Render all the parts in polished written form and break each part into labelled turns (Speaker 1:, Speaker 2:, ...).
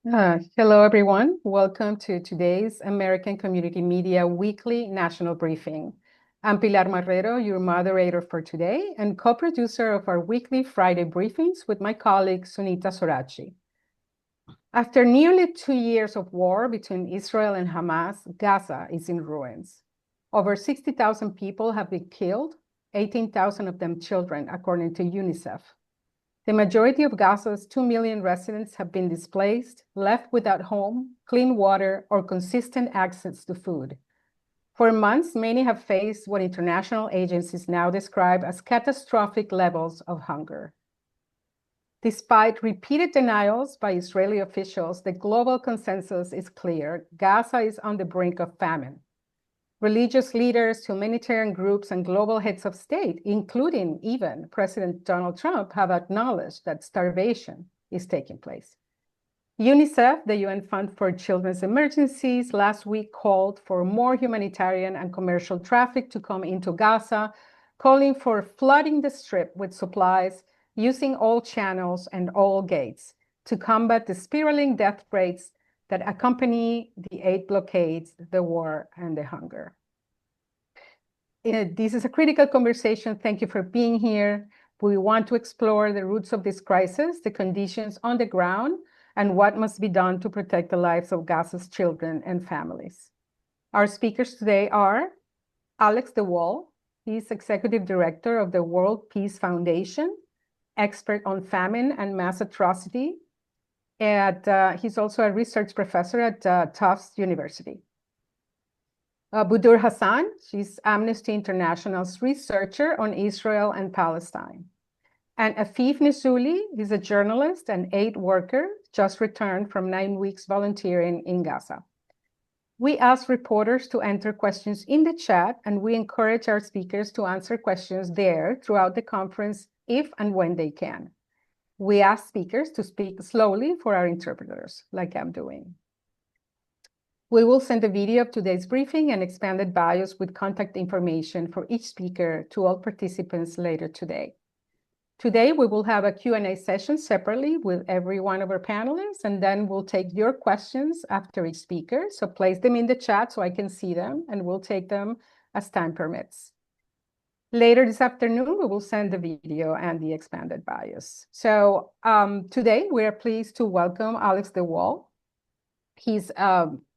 Speaker 1: Hello, everyone. Welcome to today's American Community Media Weekly National Briefing. I'm Pilar Marrero, your moderator for today and co-producer of our weekly Friday briefings with my colleague Sunita Sorachi. After nearly 2 years of war between Israel and Hamas, Gaza is in ruins. Over 60,000 people have been killed, 18,000 of them children, according to UNICEF. The majority of Gaza's 2 million residents have been displaced, left without home, clean water, or consistent access to food. For months, many have faced what international agencies now describe as catastrophic levels of hunger. Despite repeated denials by Israeli officials, the global consensus is clear. Gaza is on the brink of famine. Religious leaders, humanitarian groups, and global heads of state, including even President Donald Trump, have acknowledged that starvation is taking place. UNICEF, the UN Fund for Children's Emergencies, last week called for more humanitarian and commercial traffic to come into Gaza, calling for flooding the strip with supplies, using all channels and all gates to combat the spiraling death rates that accompany the 8 blockades, the war, and the hunger. This is a critical conversation. Thank you for being here. We want to explore the roots of this crisis, the conditions on the ground, and what must be done to protect the lives of Gaza's children and families. Our speakers today are Alex DeWall. He's Executive Director of the World Peace Foundation, expert on famine and mass atrocity. He's also a research professor at Tufts University. Budur Hassan, she's Amnesty International's researcher on Israel and Palestine. And Afif Nisuli is a journalist and aid worker, just returned from 9 weeks volunteering in Gaza. We ask reporters to enter questions in the chat, and we encourage our speakers to answer questions there throughout the conference if and when they can. We ask speakers to speak slowly for our interpreters, like I'm doing. We will send a video of today's briefing and expanded bios with contact information for each speaker to all participants later today. Today, we will have a Q&A session separately with every one of our panelists, and then we'll take your questions after each speaker. So place them in the chat so I can see them, and we'll take them as time permits. Later this afternoon, we will send the video and the expanded bios. So today, we are pleased to welcome Alex DeWall. He's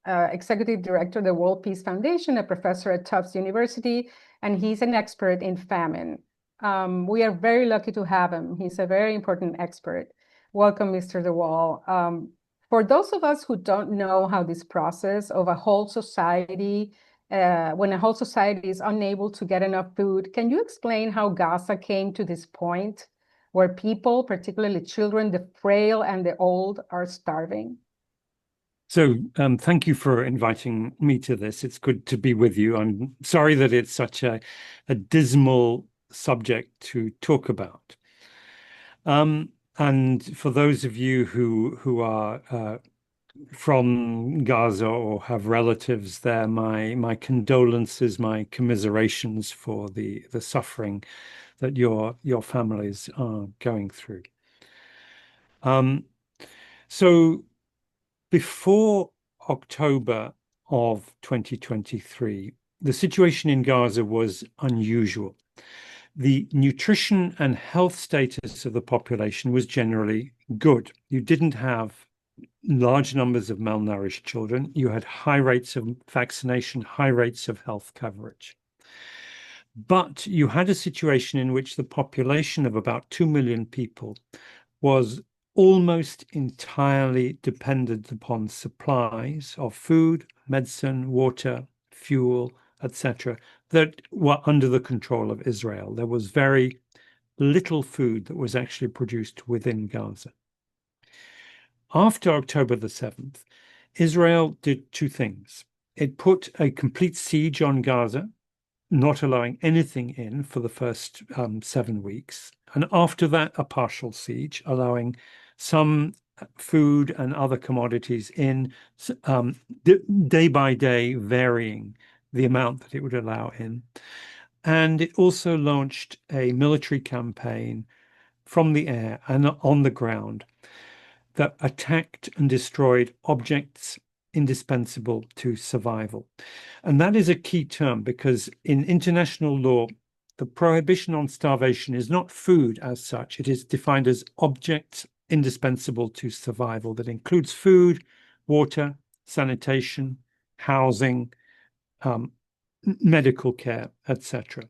Speaker 1: Executive Director of the World Peace Foundation, a professor at Tufts University, and he's an expert in famine. We are very lucky to have him. He's a very important expert. Welcome, Mr. DeWall. For those of us who don't know how this process of a whole society when a whole society is unable to get enough food, can you explain how Gaza came to this point where people, particularly children, the frail and the old, are starving?
Speaker 2: So thank you for inviting me to this. It's good to be with you. I'm sorry that it's such a dismal subject to talk about. And for those of you who are from Gaza or have relatives there, my condolences, my commiserations for the suffering that your families are going through. So before October of 2023, the situation in Gaza was unusual. The nutrition and health status of the population was generally good. You didn't have large numbers of malnourished children. You had high rates of vaccination, high rates of health coverage. But you had a situation in which the population of about 2 million people was almost entirely dependent upon supplies of food, medicine, water, fuel, etc., that were under the control of Israel. There was very little food that was actually produced within Gaza. After October the 7th, Israel did 2 things. It put a complete siege on Gaza, not allowing anything in for the first 7 weeks. And after that, a partial siege, allowing some food and other commodities in, day by day, varying the amount that it would allow in. And it also launched a military campaign from the air and on the ground that attacked and destroyed objects indispensable to survival. And that is a key term because in international law, the prohibition on starvation is not food as such. It is defined as objects indispensable to survival. That includes food, water, sanitation, housing, medical care, etc.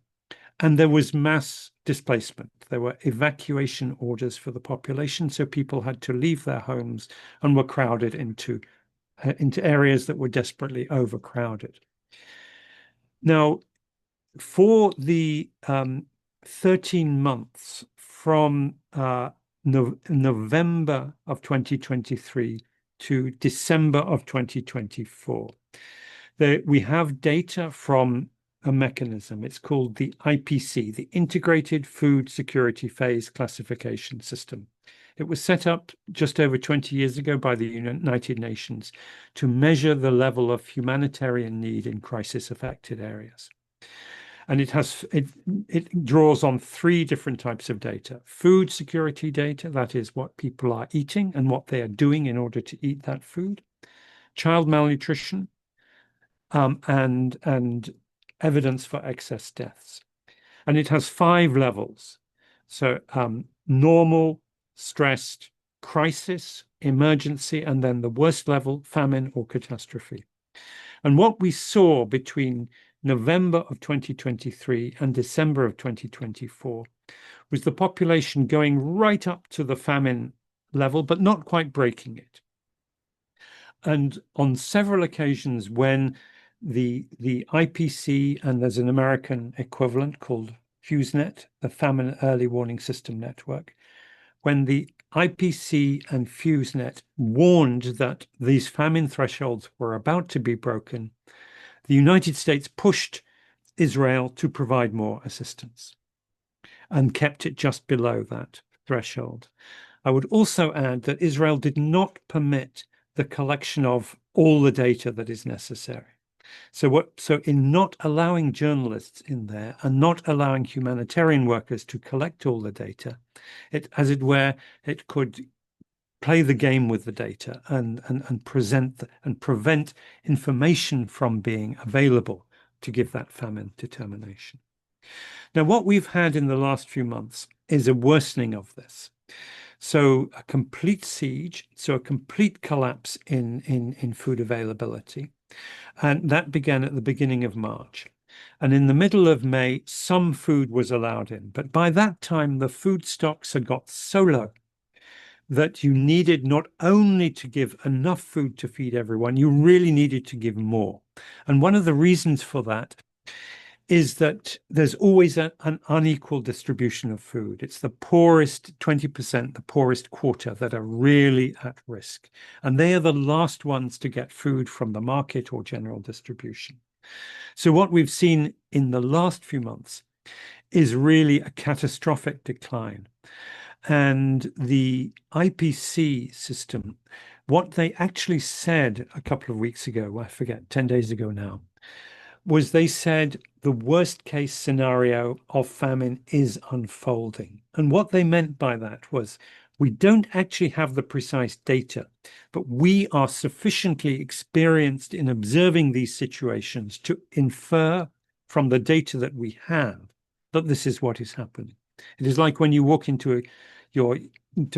Speaker 2: And there was mass displacement. There were evacuation orders for the population, so people had to leave their homes and were crowded into areas that were desperately overcrowded. Now, for the 13 months from November of 2023 to December of 2024, we have data from a mechanism. It's called the IPC, the Integrated Food Security Phase Classification System. It was set up just over 20 years ago by the United Nations to measure the level of humanitarian need in crisis-affected areas. And it draws on 3 different types of data. Food security data, that is what people are eating and what they are doing in order to eat that food. Child malnutrition, and evidence for excess deaths. And it has 5 levels. So normal, stressed, crisis, emergency, and then the worst level, famine or catastrophe. And what we saw between November of 2023 and December of 2024 was the population going right up to the famine level, but not quite breaking it. And on several occasions when the IPC, and there's an American equivalent called FuseNet, the Famine Early Warning System Network, when the IPC and FuseNet warned that these famine thresholds were about to be broken, the United States pushed Israel to provide more assistance and kept it just below that threshold. I would also add that Israel did not permit the collection of all the data that is necessary. So in not allowing journalists in there and not allowing humanitarian workers to collect all the data, as it were, it could play the game with the data and prevent information from being available to give that famine determination. Now, what we've had in the last few months is a worsening of this. So a complete siege, so a complete collapse in food availability. And that began at the beginning of March. And in the middle of May, some food was allowed in. But by that time, the food stocks had got so low that you needed not only to give enough food to feed everyone, you really needed to give more. And one of the reasons for that is that there's always an unequal distribution of food. It's the poorest 20%, the poorest quarter that are really at risk. And they are the last ones to get food from the market or general distribution. So what we've seen in the last few months is really a catastrophic decline. And the IPC system, what they actually said a couple of weeks ago, I forget, 10 days ago now, was they said the worst case scenario of famine is unfolding. And what they meant by that was we don't actually have the precise data, but we are sufficiently experienced in observing these situations to infer from the data that we have that this is what is happening. It is like when you walk into to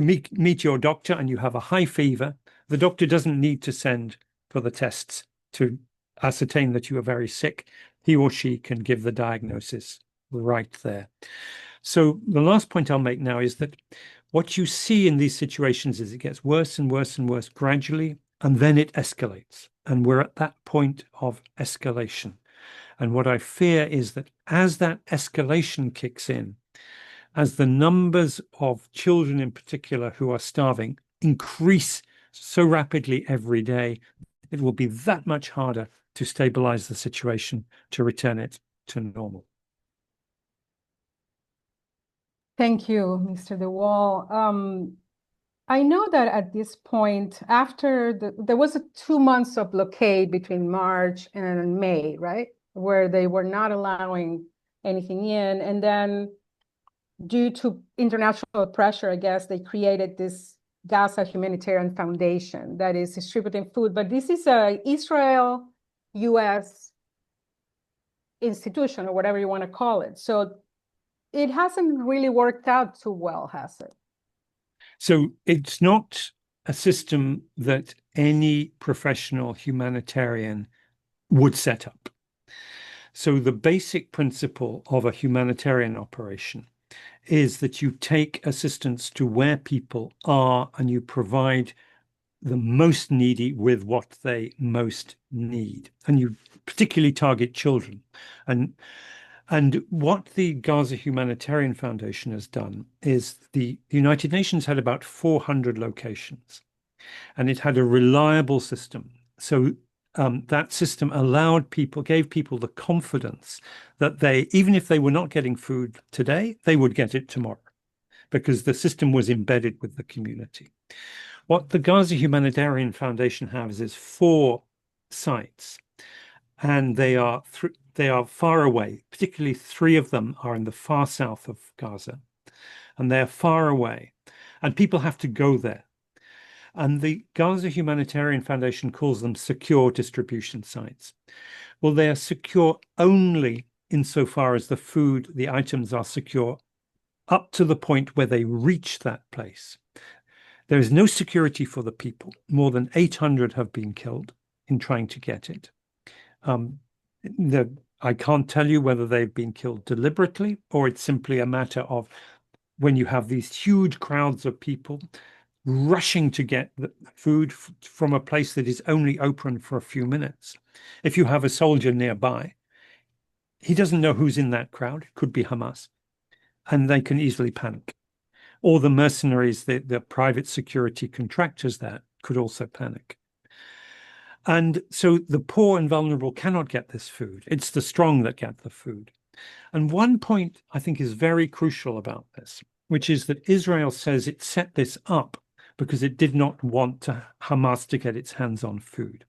Speaker 2: meet your doctor and you have a high fever, the doctor doesn't need to send for the tests to ascertain that you are very sick. He or she can give the diagnosis right there. So the last point I'll make now is that what you see in these situations is it gets worse and worse and worse gradually, and then it escalates. And we're at that point of escalation. And what I fear is that as that escalation kicks in, as the numbers of children in particular who are starving increase so rapidly every day, it will be that much harder to stabilize the situation, to return it to normal.
Speaker 1: Thank you, Mr. DeWall. I know that at this point, after there was 2 months of blockade between March and May, right? Where they were not allowing anything in. And then due to international pressure, I guess, they created this Gaza Humanitarian Foundation that is distributing food, but this is a Israel-US institution or whatever you want to call it. So it hasn't really worked out too well, has it?
Speaker 2: So it's not a system that any professional humanitarian would set up. So the basic principle of a humanitarian operation is that you take assistance to where people are and you provide the most needy with what they most need. And you particularly target children. And what the Gaza Humanitarian Foundation has done is the United Nations had about 400 locations, and it had a reliable system. So that system gave people the confidence that even if they were not getting food today, they would get it tomorrow, because the system was embedded with the community. What the Gaza Humanitarian Foundation has is 4 sites, and they are far away. Particularly 3 of them are in the far south of Gaza, and they're far away, and people have to go there. And the Gaza Humanitarian Foundation calls them secure distribution sites. Well, they are secure only insofar as the items are secure up to the point where they reach that place. There is no security for the people. More than 800 have been killed in trying to get it. I can't tell you whether they've been killed deliberately or it's simply a matter of when you have these huge crowds of people rushing to get the food from a place that is only open for a few minutes. If you have a soldier nearby, he doesn't know who's in that crowd. It could be Hamas, and they can easily panic. Or the mercenaries, the private security contractors there could also panic. And so the poor and vulnerable cannot get this food. It's the strong that get the food. And one point I think is very crucial about this, which is that Israel says it set this up because it did not want Hamas to get its hands on food.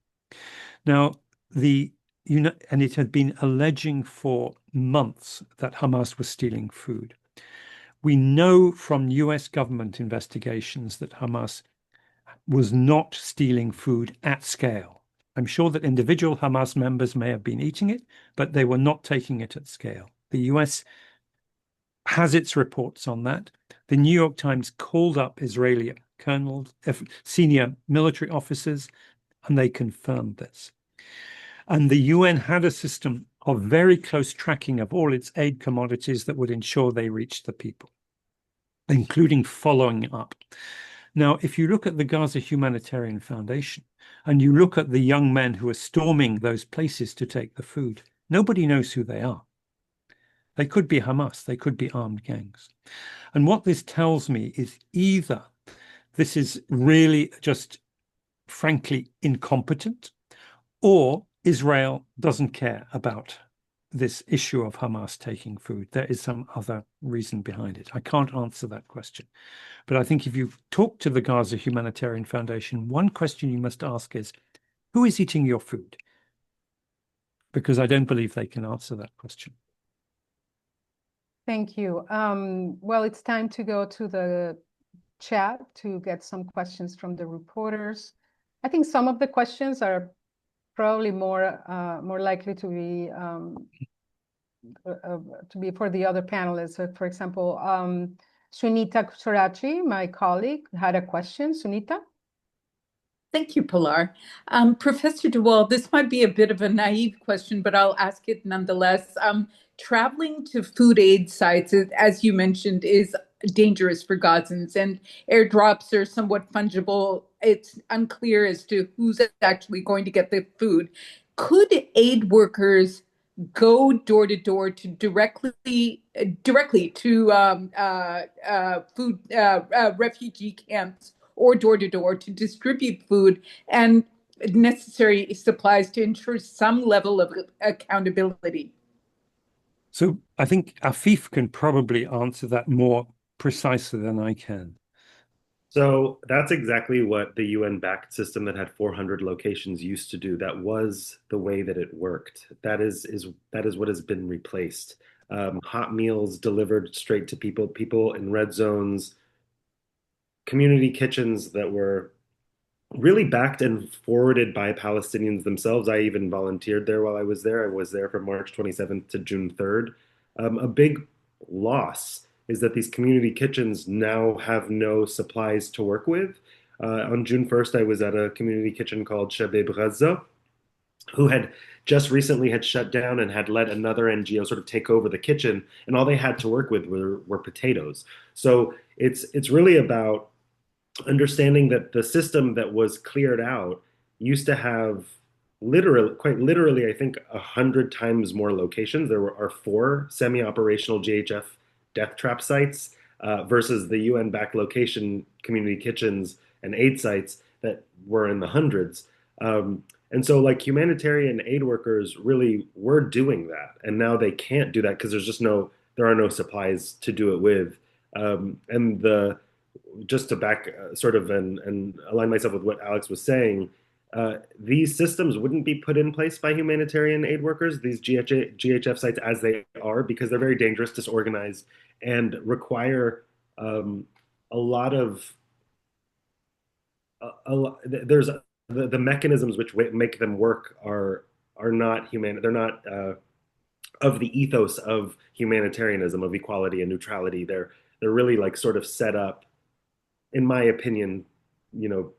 Speaker 2: Now, and it had been alleging for months that Hamas was stealing food. We know from US government investigations that Hamas was not stealing food at scale. I'm sure that individual Hamas members may have been eating it, but they were not taking it at scale. The US has its reports on that. The New York Times called up Israeli colonels, senior military officers, and they confirmed this. And the UN had a system of very close tracking of all its aid commodities that would ensure they reached the people, including following up. Now, if you look at the Gaza Humanitarian Foundation and you look at the young men who are storming those places to take the food, nobody knows who they are. They could be Hamas, they could be armed gangs. And what this tells me is either this is really just frankly incompetent, or Israel doesn't care about this issue of Hamas taking food. There is some other reason behind it. I can't answer that question. But I think if you talk to the Gaza Humanitarian Foundation, one question you must ask is, who is eating your food? Because I don't believe they can answer that question.
Speaker 1: Thank you. Well, it's time to go to the chat to get some questions from the reporters. I think some of the questions are probably more likely to be for the other panelists. So for example, Sunita Kusarachi, my colleague, had a question. Sunita?
Speaker 3: Thank you, Pilar. Professor DeWall, this might be a bit of a naive question, but I'll ask it nonetheless. Traveling to food aid sites, as you mentioned, is dangerous for Gazans, and airdrops are somewhat fungible. It's unclear as to who's actually going to get the food. Could aid workers go door to door to directly to food refugee camps or door to door to distribute food and necessary supplies to ensure some level of accountability?
Speaker 2: So I think Afif can probably answer that more precisely than I can.
Speaker 4: So that's exactly what the UN-backed system that had 400 locations used to do. That was the way that it worked. That is what has been replaced. Hot meals delivered straight to people in red zones, community kitchens that were really backed and forwarded by Palestinians themselves. I even volunteered there while I was there. I was there from March 27th to June 3rd. A big loss is that these community kitchens now have no supplies to work with. On June 1st, I was at a community kitchen called Shabeb Gaza, who had just recently had shut down and had let another NGO sort of take over the kitchen, and all they had to work with were potatoes. So it's really about understanding that the system that was cleared out used to have literally, quite literally, I think 100 times more locations. Are four semi-operational GHF death trap sites versus the UN-backed location community kitchens and aid sites that were in the hundreds. And so like humanitarian aid workers really were doing that. And now they can't do that because there are no supplies to do it with. And just to back sort of and align myself with what Alex was saying, these systems wouldn't be put in place by humanitarian aid workers, these GHF sites as they are, because they're very dangerous, disorganized, and require a lot of there's the mechanisms which make them work are not human. They're not of the ethos of humanitarianism, of equality and neutrality. They're really like sort of set up, in my opinion,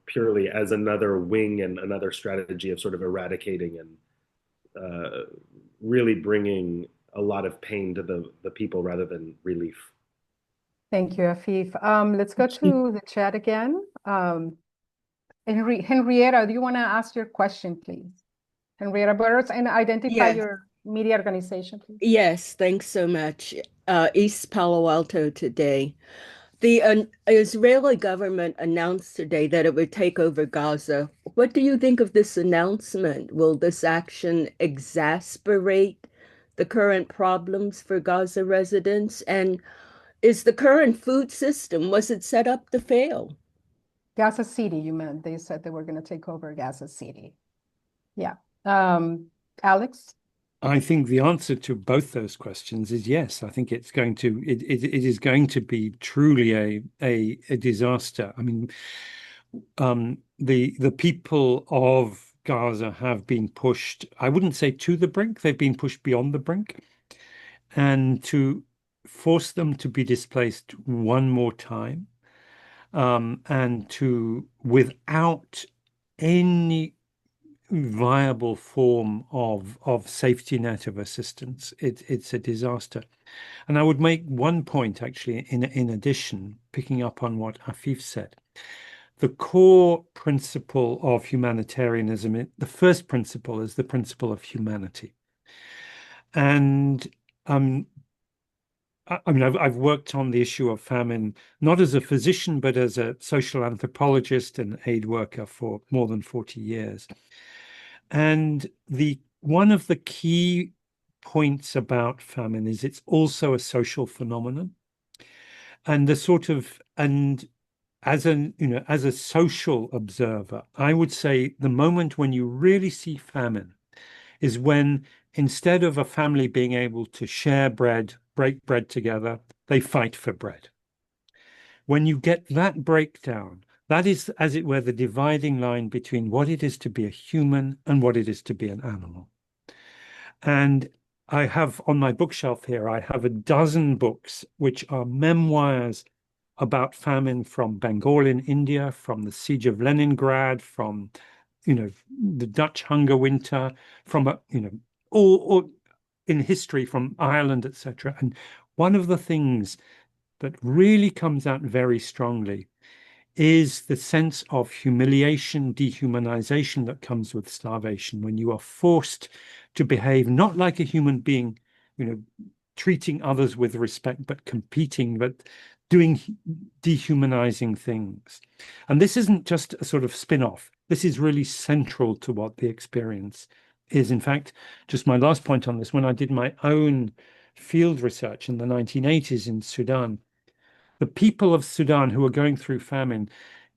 Speaker 4: purely as another wing and another strategy of sort of eradicating and really bringing a lot of pain to the people rather than relief.
Speaker 1: Thank you, Afif. Let's go to the chat again. Henrietta, do you want to ask your question, please? Henrietta Burroughs, and identify your media organization, please.
Speaker 5: Yes, thanks so much. East Palo Alto today. The Israeli government announced today that it would take over Gaza. What do you think of this announcement? Will this action exacerbate the current problems for Gaza residents? And is the current food system, was it set up to fail?
Speaker 1: Gaza City, you meant. They said they were going to take over Gaza City. Yeah. Alex?
Speaker 2: I think the answer to both those questions is yes. I think it is going to be truly a disaster. I mean, the people of Gaza have been pushed, I wouldn't say to the brink, they've been pushed beyond the brink. And to force them to be displaced one more time, and without any viable form of safety net of assistance, it's a disaster. And I would make one point actually in addition, picking up on what Afif said. The core principle of humanitarianism, the first principle is the principle of humanity. And I mean, I've worked on the issue of famine, not as a physician, but as a social anthropologist and aid worker for more than 40 years. And one of the key points about famine is it's also a social phenomenon. And as a social observer, I would say the moment when you really see famine is when, instead of a family being able to share bread, break bread together, they fight for bread. When you get that breakdown, that is, as it were, the dividing line between what it is to be a human and what it is to be an animal. And I have on my bookshelf here, I have a dozen books which are memoirs about famine from Bengal in India, from the siege of Leningrad, from the Dutch hunger winter, from all in history from Ireland, etc. And one of the things that really comes out very strongly is the sense of humiliation, dehumanization that comes with starvation, when you are forced to behave not like a human being, treating others with respect, but competing, but doing dehumanizing things. And this isn't just a sort of spin-off. This is really central to what the experience is. In fact, just my last point on this, when I did my own field research in the 1980s in Sudan, the people of Sudan who were going through famine,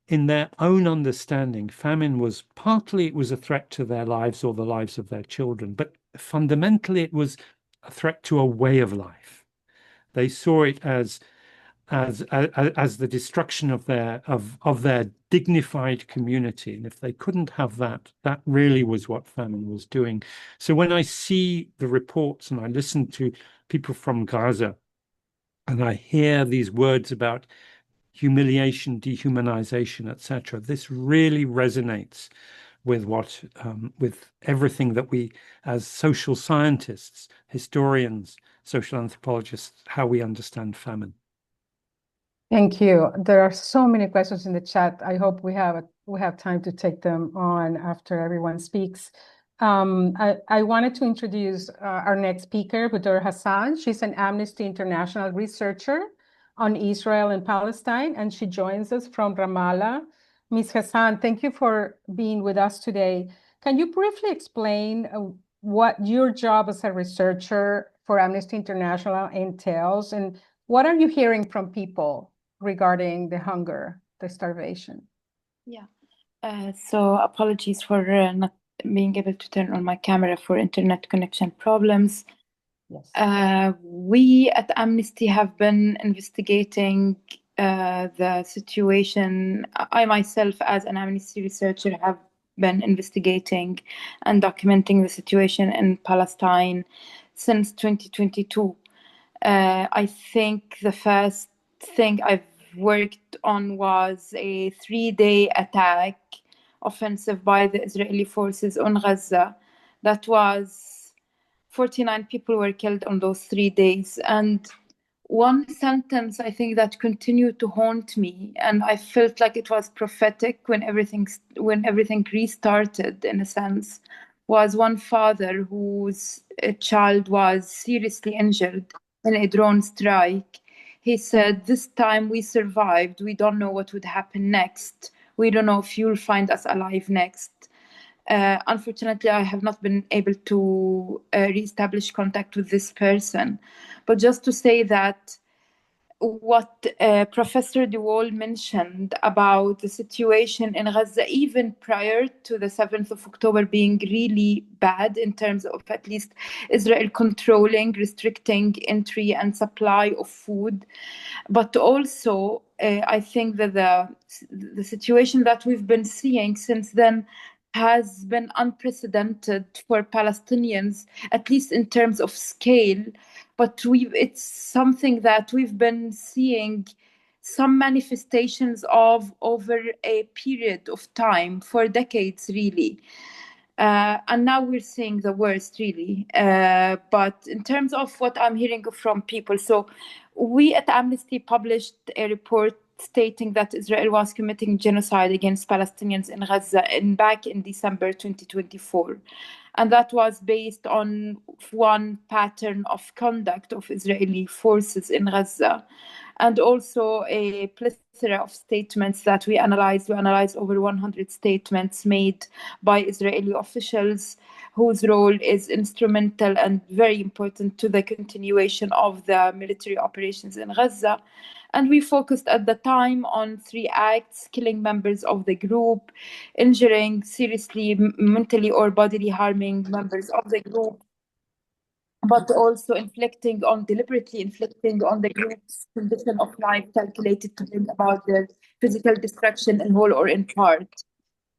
Speaker 2: in their own understanding, famine was partly a threat to their lives or the lives of their children, but fundamentally it was a threat to a way of life. They saw it as as the destruction of their dignified community. And if they couldn't have that, that really was what famine was doing. So when I see the reports and I listen to people from Gaza and I hear these words about humiliation, dehumanization, etc., this really resonates with with everything that we, as social scientists, historians, social anthropologists, how we understand famine.
Speaker 1: Thank you. There are so many questions in the chat. I hope we have time to take them on after everyone speaks. I wanted to introduce our next speaker, Budur Hassan. She's an Amnesty International researcher on Israel and Palestine, and she joins us from Ramallah. Ms. Hassan, thank you for being with us today. Can you briefly explain what your job as a researcher for Amnesty International entails, and what are you hearing from people regarding the hunger, the starvation?
Speaker 6: Yeah. So apologies for not being able to turn on my camera for internet connection problems.
Speaker 1: Yes.
Speaker 6: We at Amnesty have been investigating the situation. I myself, as an Amnesty researcher, have been investigating and documenting the situation in Palestine since 2022. I think the first thing I've worked on was a 3-day attack offensive by the Israeli forces on Gaza. That was 49 people were killed on those 3 days. And one sentence I think that continued to haunt me, and I felt like it was prophetic when everything restarted, in a sense, was one father whose child was seriously injured in a drone strike. He said, "This time we survived. We don't know what would happen next. We don't know if you'll find us alive next." Unfortunately, I have not been able to reestablish contact with this person. But just to say that what Professor DeWall mentioned about the situation in Gaza, even prior to the 7th of October being really bad in terms of at least Israel controlling, restricting entry and supply of food, but also I think that the situation that we've been seeing since then has been unprecedented for Palestinians, at least in terms of scale. But it's something that we've been seeing some manifestations of over a period of time, for decades, really. And now we're seeing the worst, really. But in terms of what I'm hearing from people, so we at Amnesty published a report stating that Israel was committing genocide against Palestinians in Gaza back in December 2024. And that was based on one pattern of conduct of Israeli forces in Gaza, and also a plethora of statements that we analyzed. We analyzed over 100 statements made by Israeli officials whose role is instrumental and very important to the continuation of the military operations in Gaza. And we focused at the time on 3 acts: killing members of the group, injuring seriously mentally or bodily harming members of the group, but also deliberately inflicting on the group's condition of life calculated to bring about their physical destruction in whole or in part.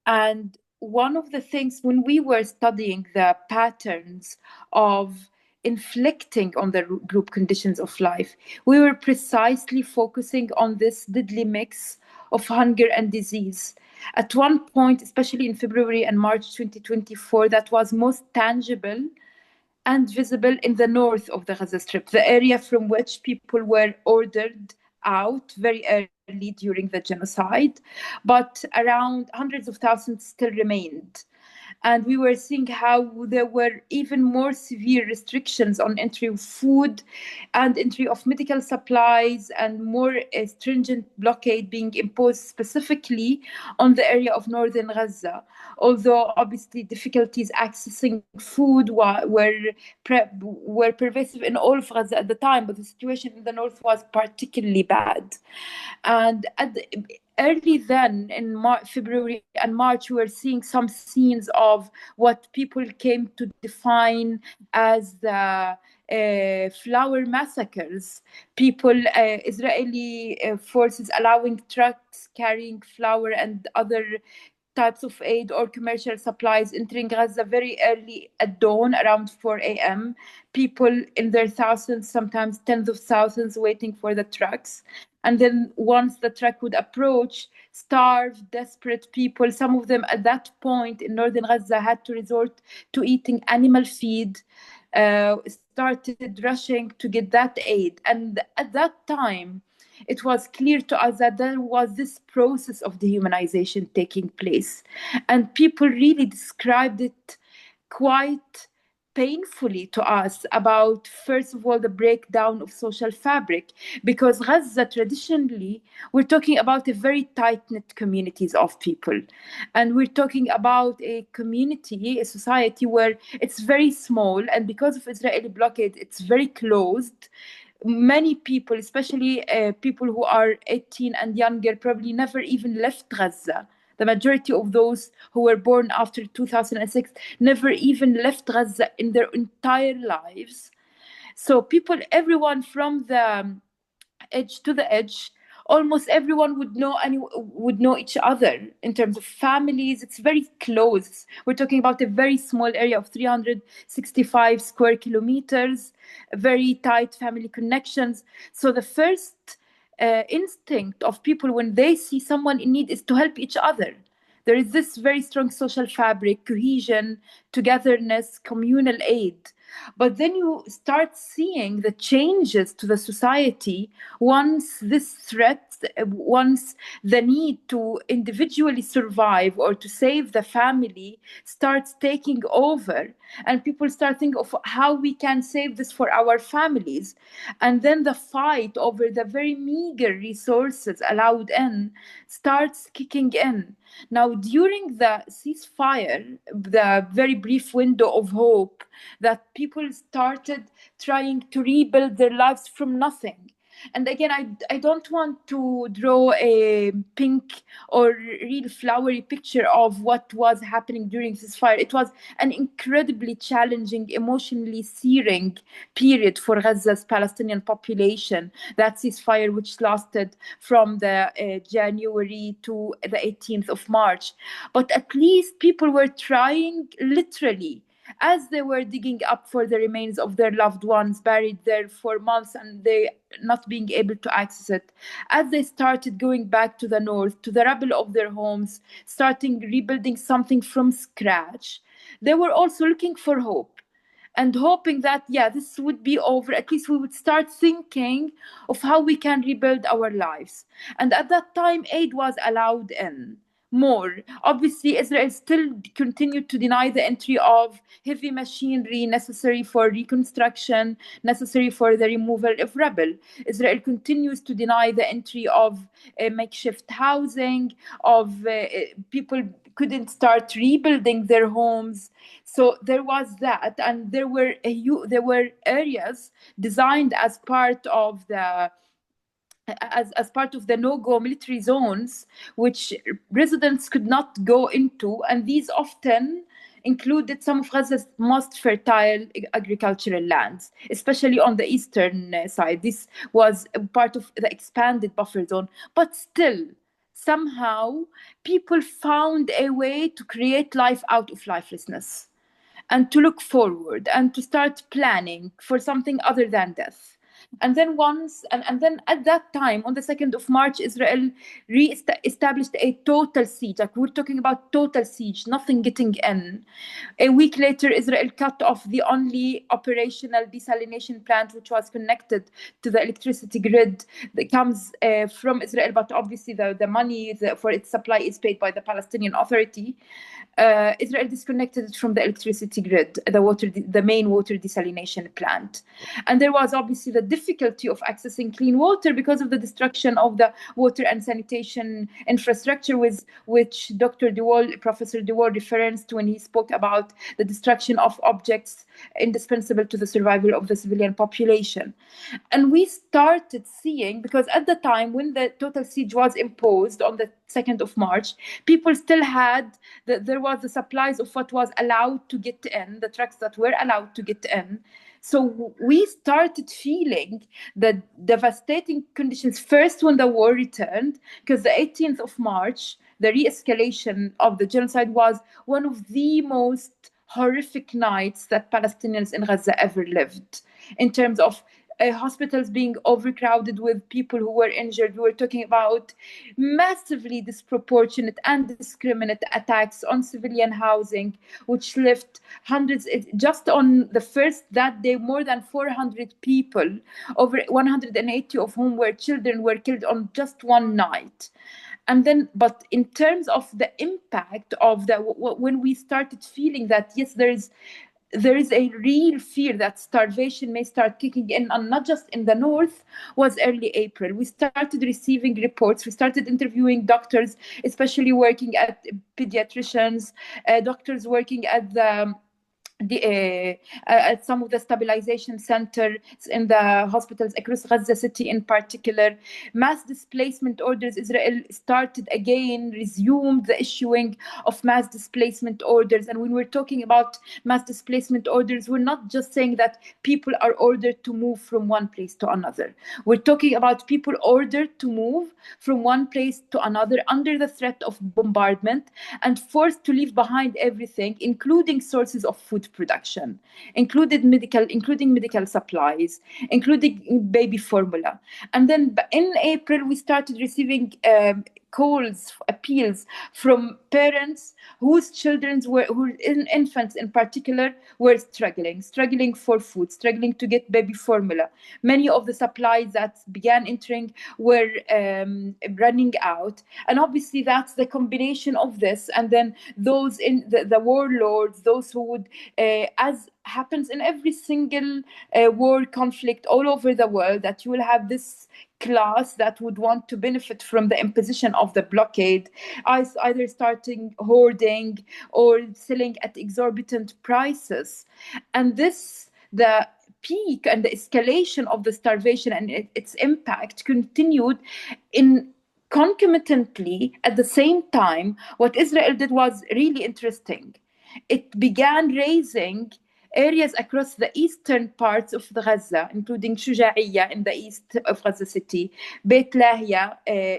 Speaker 6: And one of the things, when we were studying the patterns of inflicting on the group conditions of life, we were precisely focusing on this deadly mix of hunger and disease. At one point, especially in February and March 2024, that was most tangible and visible in the north of the Gaza Strip, the area from which people were ordered out very early during the genocide, but around hundreds of thousands still remained. And we were seeing how there were even more severe restrictions on entry of food and entry of medical supplies, and more stringent blockade being imposed specifically on the area of northern Gaza. Although obviously difficulties accessing food were pervasive in all of Gaza at the time, but the situation in the north was particularly bad. And early then in February and March, we were seeing some scenes of what people came to define as the flower massacres. People, Israeli forces allowing trucks carrying flour and other types of aid or commercial supplies entering Gaza very early at dawn, around 4 a.m. People in their thousands, sometimes tens of thousands, waiting for the trucks. And then once the truck would approach, starved, desperate people, some of them at that point in northern Gaza had to resort to eating animal feed, started rushing to get that aid. And at that time, it was clear to us that there was this process of dehumanization taking place. And people really described it quite painfully to us about, first of all, the breakdown of social fabric, because Gaza traditionally, we're talking about a very tight-knit communities of people. And we're talking about a community, a society where it's very small, and because of Israeli blockade, it's very closed. Many people, especially people who are 18 and younger, probably never even left Gaza. The majority of those who were born after 2006 never even left Gaza in their entire lives. So people, everyone from the edge to the edge, almost everyone would know each other in terms of families. It's very close. We're talking about a very small area of 365 square kilometers, very tight family connections. So the first instinct of people when they see someone in need is to help each other. There is this very strong social fabric, cohesion, togetherness, communal aid. But then you start seeing the changes to the society once this threat, once the need to individually survive or to save the family starts taking over, and people start thinking of how we can save this for our families. And then the fight over the very meager resources allowed in starts kicking in. Now, during the ceasefire, the very brief window of hope, that people started trying to rebuild their lives from nothing. And again, I don't want to draw a pink or real flowery picture of what was happening during this fire. It was an incredibly challenging, emotionally searing period for Gaza's Palestinian population. That ceasefire, which lasted from the January to the 18th of March. But at least people were trying, literally, as they were digging up for the remains of their loved ones buried there for months and they not being able to access it, as they started going back to the north, to the rubble of their homes, starting rebuilding something from scratch, they were also looking for hope and hoping that, this would be over. At least we would start thinking of how we can rebuild our lives. And at that time, aid was allowed in. More. Obviously, Israel still continued to deny the entry of heavy machinery necessary for reconstruction, necessary for the removal of rubble. Israel continues to deny the entry of makeshift housing, of people couldn't start rebuilding their homes. So there was that, and there were areas designed as part of the no-go military zones, which residents could not go into, and these often included some of Gaza's most fertile agricultural lands, especially on the eastern side. This was part of the expanded buffer zone, but still, somehow, people found a way to create life out of lifelessness and to look forward and to start planning for something other than death. And then then at that time, on the 2nd of March, Israel established a total siege. Like, we're talking about total siege, nothing getting in. A week later, Israel cut off the only operational desalination plant which was connected to the electricity grid that comes from Israel, but obviously the money for its supply is paid by the Palestinian Authority. Israel disconnected it from the electricity grid, the main water desalination plant. And there was obviously the difficulty of accessing clean water because of the destruction of the water and sanitation infrastructure, with which Professor DeWall referenced when he spoke about the destruction of objects indispensable to the survival of the civilian population. And we started seeing, because at the time when the total siege was imposed on the 2nd of March, people still had, there was the supplies of what was allowed to get in, the trucks that were allowed to get in. So we started feeling the devastating conditions first when the war returned, because the 18th of March, the re-escalation of the genocide was one of the most horrific nights that Palestinians in Gaza ever lived, in terms of hospitals being overcrowded with people who were injured. We were talking about massively disproportionate and indiscriminate attacks on civilian housing, which left hundreds, just on the first, that day, more than 400 people, over 180 of whom were children, were killed on just one night. And then, but in terms of the impact of when we started feeling that, yes, there is a real fear that starvation may start kicking in, and not just in the north, was early April. We started receiving reports. We started interviewing doctors, especially working at pediatricians, doctors working at at some of the stabilization centers in the hospitals across Gaza City in particular. Mass displacement orders. Israel started again, resumed the issuing of mass displacement orders. And when we're talking about mass displacement orders, we're not just saying that people are ordered to move from one place to another. We're talking about people ordered to move from one place to another under the threat of bombardment and forced to leave behind everything, including sources of food production, including medical supplies, including baby formula. And then in April, we started receiving calls, appeals from parents whose children infants in particular, were struggling for food, struggling to get baby formula. Many of the supplies that began entering were running out. And obviously that's the combination of this. And then those in the warlords, those who would, as happens in every single war conflict all over the world, that you will have this class that would want to benefit from the imposition of the blockade, either starting hoarding or selling at exorbitant prices. And the peak and the escalation of the starvation and its impact continued in concomitantly. At the same time, what Israel did was really interesting. It began raising areas across the eastern parts of Gaza, including Shuja'iyya in the east of Gaza City, Beit Lahia,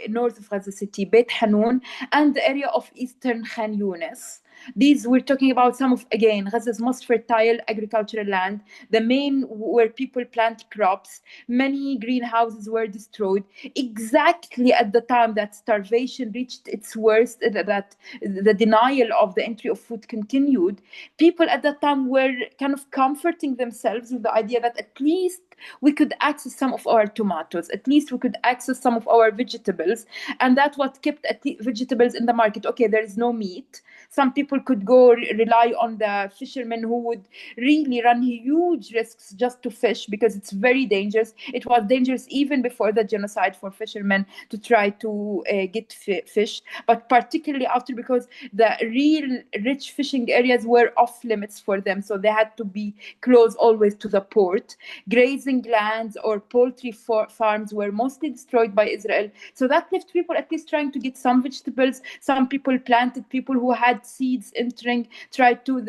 Speaker 6: north of Gaza City, Beit Hanun, and the area of eastern Khan Yunis. These, we're talking about some of, again, Gaza's most fertile agricultural land, the main where people plant crops. Many greenhouses were destroyed exactly at the time that starvation reached its worst, that the denial of the entry of food continued. People at that time were kind of comforting themselves with the idea that at least we could access some of our tomatoes, at least we could access some of our vegetables, and that's what kept vegetables in the market. Okay, there is no meat. Some people could go rely on the fishermen who would really run huge risks just to fish, because it's very dangerous. It was dangerous even before the genocide for fishermen to try to get fish, but particularly after, because the real rich fishing areas were off limits for them, so they had to be close always to the port. Grazing lands or poultry farms were mostly destroyed by Israel. So that left people at least trying to get some vegetables. Some people planted, people who had seeds entering,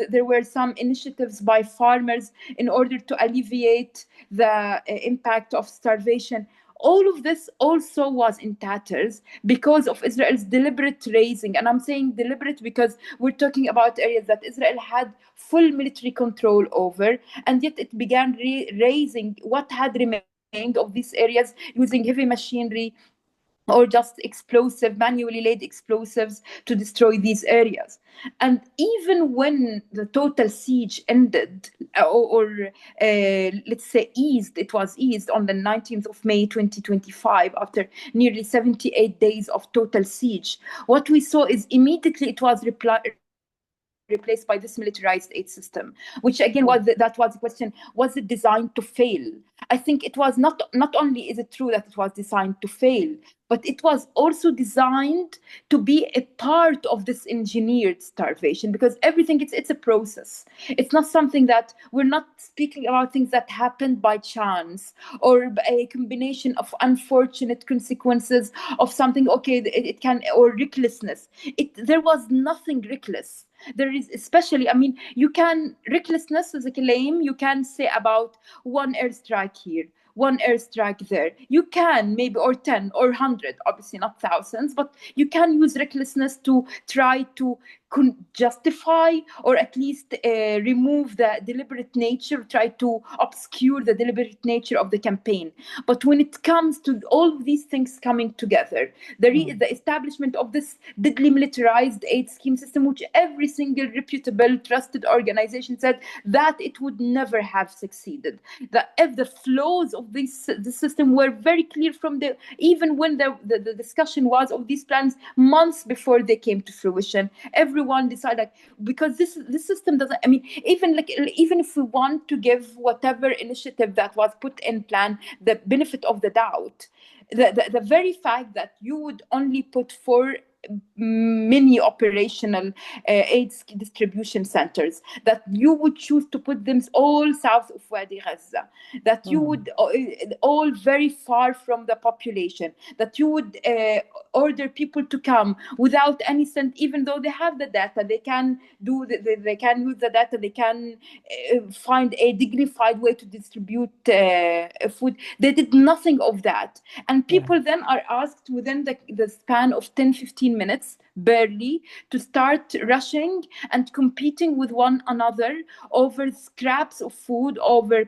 Speaker 6: there were some initiatives by farmers in order to alleviate the impact of starvation. All of this also was in tatters because of Israel's deliberate raising. And I'm saying deliberate because we're talking about areas that Israel had full military control over, and yet it began raising what had remained of these areas using heavy machinery or just manually laid explosives to destroy these areas. And even when the total siege ended, let's say it was eased on the 19th of May 2025, after nearly 78 days of total siege, what we saw is immediately it was replaced by this militarized aid system, which again that was the question: was it designed to fail? I think it was not only is it true that it was designed to fail, but it was also designed to be a part of this engineered starvation, because everything it's a process. It's not something that we're not speaking about things that happened by chance or a combination of unfortunate consequences of something. Okay, it can, or recklessness. There was nothing reckless. There is, especially, I mean, you can, recklessness as a claim you can say about one airstrike here, one airstrike there. You can maybe, or 10 or 100, obviously not thousands, but you can use recklessness to try to justify or at least remove the deliberate nature, try to obscure the deliberate nature of the campaign. But when it comes to all of these things coming together, the establishment of this deadly militarized aid scheme system, which every single reputable, trusted organization said that it would never have succeeded. That if the flaws of the system were very clear from even when the discussion was of these plans months before they came to fruition, everyone decided, because this system doesn't, I mean, even if we want to give whatever initiative that was put in plan the benefit of the doubt, the very fact that you would only put 4 mini operational aid distribution centers, that you would choose to put them all south of Wadi Gaza, that you would all very far from the population, that you would order people to come without any sense, even though they have the data, they can they can use the data, they can find a dignified way to distribute food. They did nothing of that, and people then are asked within the span of 10-15 minutes barely to start rushing and competing with one another over scraps of food, over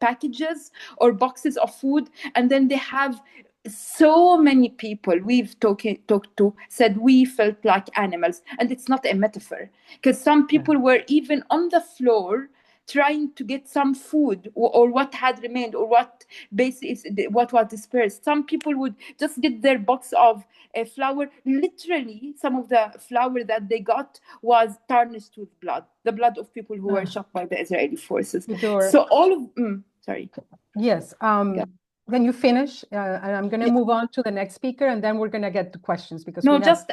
Speaker 6: packages or boxes of food. And then they have so many people we've talked to said we felt like animals, and it's not a metaphor, because some people were even on the floor trying to get some food or what had remained, or what was dispersed. Some people would just get their box of flour. Literally, some of the flour that they got was tarnished with blood, the blood of people who were shot by the Israeli forces. So all of sorry.
Speaker 1: Yes. When you finish, and I'm going to move on to the next speaker, and then we're going to get to questions, because
Speaker 6: no, just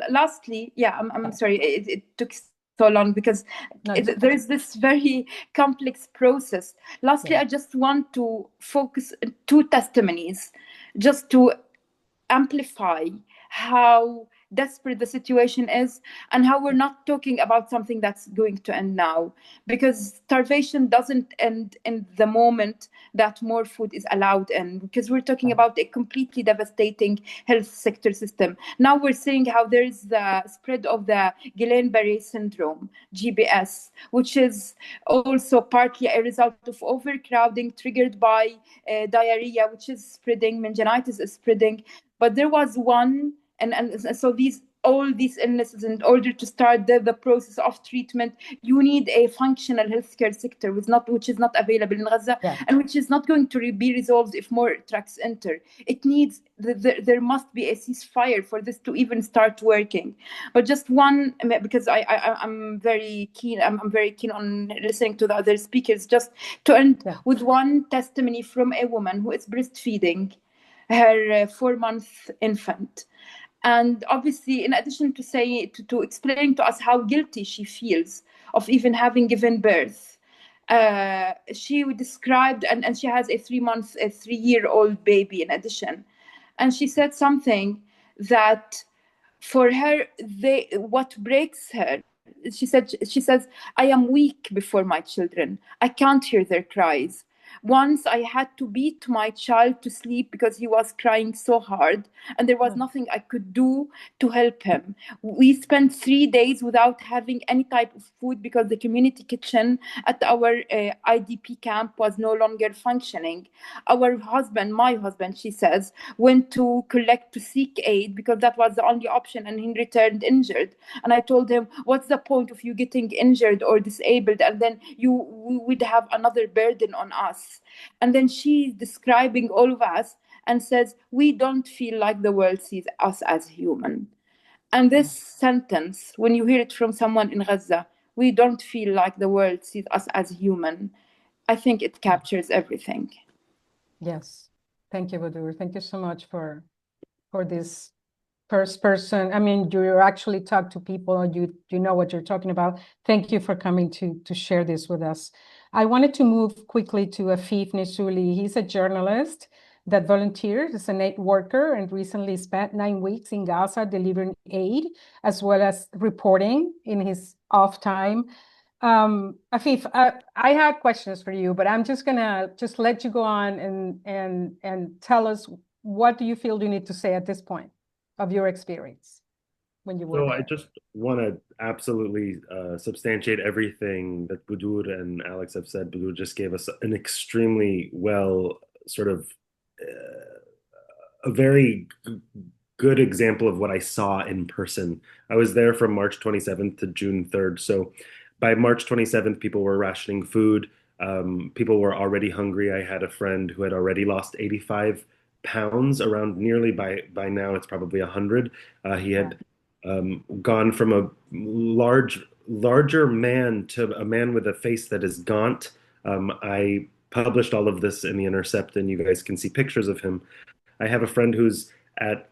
Speaker 6: lastly, I'm sorry, it took so long because there is this very complex process. Lastly, I just want to focus 2 testimonies just to amplify how desperate the situation is, and how we're not talking about something that's going to end now, because starvation doesn't end in the moment that more food is allowed in, because we're talking about a completely devastating health sector system. Now we're seeing how there is the spread of the Guillain-Barré syndrome, GBS, which is also partly a result of overcrowding triggered by diarrhea, which is spreading, meningitis is spreading. But there was one, and so all these illnesses, in order to start the process of treatment, you need a functional healthcare sector, which is not available in Gaza, and which is not going to be resolved if more trucks enter. It needs, there must be a ceasefire for this to even start working. But just one, because I'm very keen, I'm very keen on listening to the other speakers, just to end with one testimony from a woman who is breastfeeding her 4-month infant. And obviously, in addition to explain to us how guilty she feels of even having given birth, she described, and she has a 3-year-old baby in addition. And she said something that for her, what breaks her, she says, I am weak before my children. I can't hear their cries. Once I had to beat my child to sleep because he was crying so hard, and there was nothing I could do to help him. We spent 3 days without having any type of food because the community kitchen at our IDP camp was no longer functioning. My husband, she says, went to seek aid because that was the only option, and he returned injured. And I told him, what's the point of you getting injured or disabled, and then we would have another burden on us? And then she's describing all of us and says, we don't feel like the world sees us as human. And this sentence, when you hear it from someone in Gaza, we don't feel like the world sees us as human. I think it captures everything.
Speaker 1: Yes. Thank you, Badur. Thank you so much for this first person. I mean, you actually talk to people, you know what you're talking about. Thank you for coming to share this with us. I wanted to move quickly to Afif Nesuli. He's a journalist that volunteers as an aid worker and recently spent 9 weeks in Gaza delivering aid as well as reporting in his off time. Afif, I had questions for you, but I'm just gonna let you go on and tell us, what do you feel you need to say at this point of your experience when you were
Speaker 4: So
Speaker 1: there?
Speaker 4: I just want to absolutely substantiate everything that Budur and Alex have said. Budur just gave us an extremely well, sort of a very good example of what I saw in person. I was there from March 27th to June 3rd. So by March 27th, people were rationing food. People were already hungry. I had a friend who had already lost 85 pounds, around nearly by now it's probably 100. He had gone from a larger man to a man with a face that is gaunt. I published all of this in The Intercept, and you guys can see pictures of him. I have a friend who's at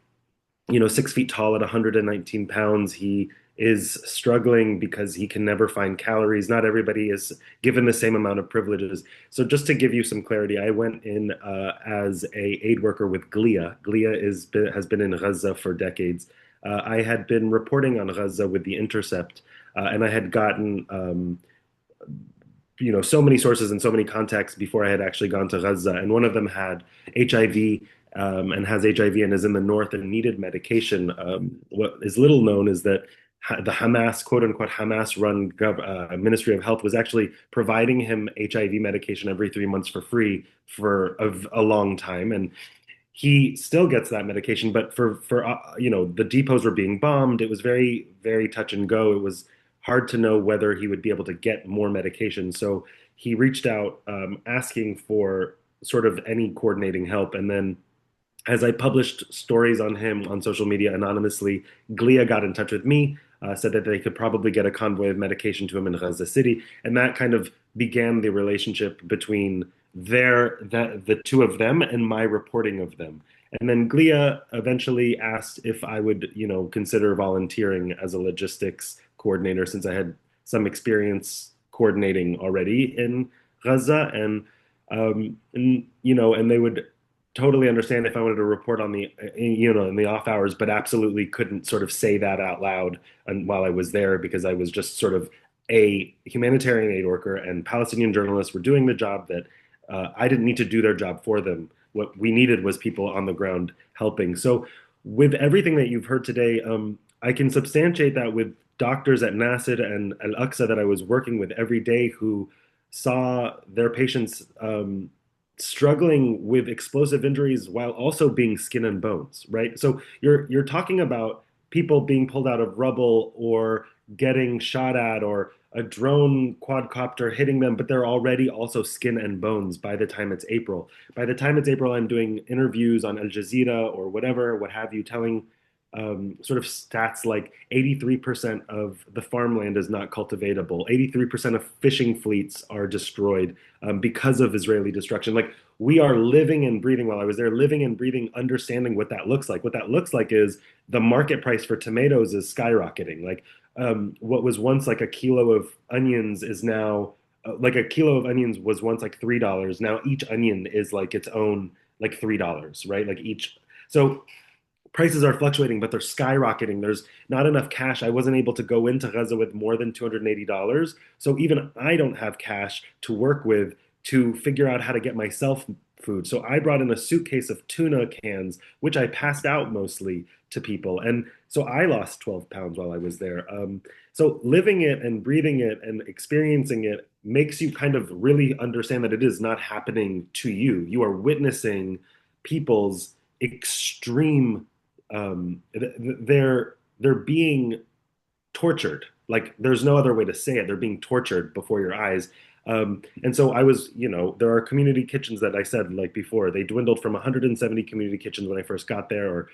Speaker 4: 6 feet tall at 119 pounds. He is struggling because he can never find calories. Not everybody is given the same amount of privileges. So just to give you some clarity, I went in as a aid worker with GLIA. GLIA has been in Gaza for decades. I had been reporting on Gaza with The Intercept, and I had gotten so many sources and so many contacts before I had actually gone to Gaza. And one of them had HIV, and has HIV and is in the north and needed medication. What is little known is that the Hamas, quote unquote, Hamas run Ministry of Health was actually providing him HIV medication every 3 months for free for a long time. And he still gets that medication, but for the depots were being bombed. It was very, very touch and go. It was hard to know whether he would be able to get more medication. So he reached out, asking for sort of any coordinating help. And then as I published stories on him on social media anonymously, GLIA got in touch with me, said that they could probably get a convoy of medication to him in Gaza City. And that kind of began the relationship between the two of them and my reporting of them. And then GLIA eventually asked if I would, consider volunteering as a logistics coordinator, since I had some experience coordinating already in Gaza, and they would totally understand if I wanted to report on in the off hours, but absolutely couldn't sort of say that out loud while I was there, because I was just sort of a humanitarian aid worker, and Palestinian journalists were doing the job that I didn't need to do their job for them. What we needed was people on the ground helping. So with everything that you've heard today, I can substantiate that with doctors at Nasser and Al-Aqsa that I was working with every day, who saw their patients struggling with explosive injuries while also being skin and bones, right? So you're talking about people being pulled out of rubble or getting shot at, or a drone quadcopter hitting them, but they're already also skin and bones by the time it's April. By the time it's April, I'm doing interviews on Al Jazeera or whatever, what have you, telling sort of stats like 83% of the farmland is not cultivatable. 83% of fishing fleets are destroyed because of Israeli destruction. Like, we are living and breathing, while I was there, living and breathing, understanding what that looks like. What that looks like is the market price for tomatoes is skyrocketing. Like, what was once like a kilo of onions is now like a kilo of onions was once like $3. Now each onion is like its own like $3, right? Like each. So prices are fluctuating, but they're skyrocketing. There's not enough cash. I wasn't able to go into Gaza with more than $280. So even I don't have cash to work with to figure out how to get myself food. So I brought in a suitcase of tuna cans, which I passed out mostly to people. And so I lost 12 pounds while I was there. So living it and breathing it and experiencing it makes you kind of really understand that it is not happening to you. You are witnessing people's extreme they're being tortured. Like, there's no other way to say it. They're being tortured before your eyes. And so I was, there are community kitchens that I said, like before, they dwindled from 170 community kitchens when I first got there, or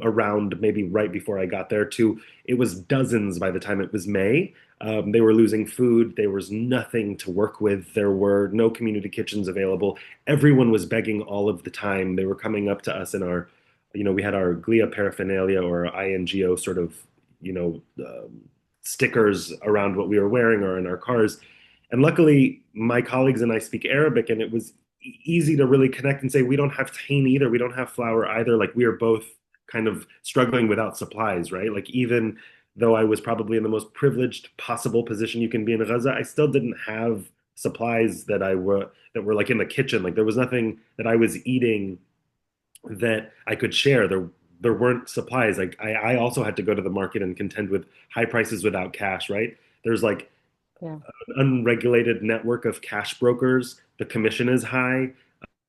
Speaker 4: around maybe right before I got there to it was dozens by the time it was May. They were losing food. There was nothing to work with. There were no community kitchens available. Everyone was begging all of the time. They were coming up to us in our, we had our GLIA paraphernalia or INGO sort of, stickers around what we were wearing or in our cars. And luckily, my colleagues and I speak Arabic, and it was easy to really connect and say, we don't have tahine either. We don't have flour either. Like we are both kind of struggling without supplies, right? Like even though I was probably in the most privileged possible position you can be in Gaza, I still didn't have supplies that were like in the kitchen. Like there was nothing that I was eating that I could share. There weren't supplies. Like I also had to go to the market and contend with high prices without cash, right? There's like
Speaker 1: Yeah.
Speaker 4: an unregulated network of cash brokers. The commission is high.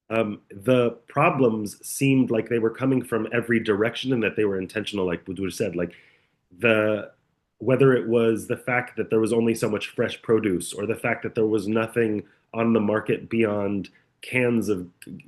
Speaker 4: The problems seemed like they were coming from every direction and that they were intentional, like Budur said. Like the whether it was the fact that there was only so much fresh produce or the fact that there was nothing on the market beyond cans of,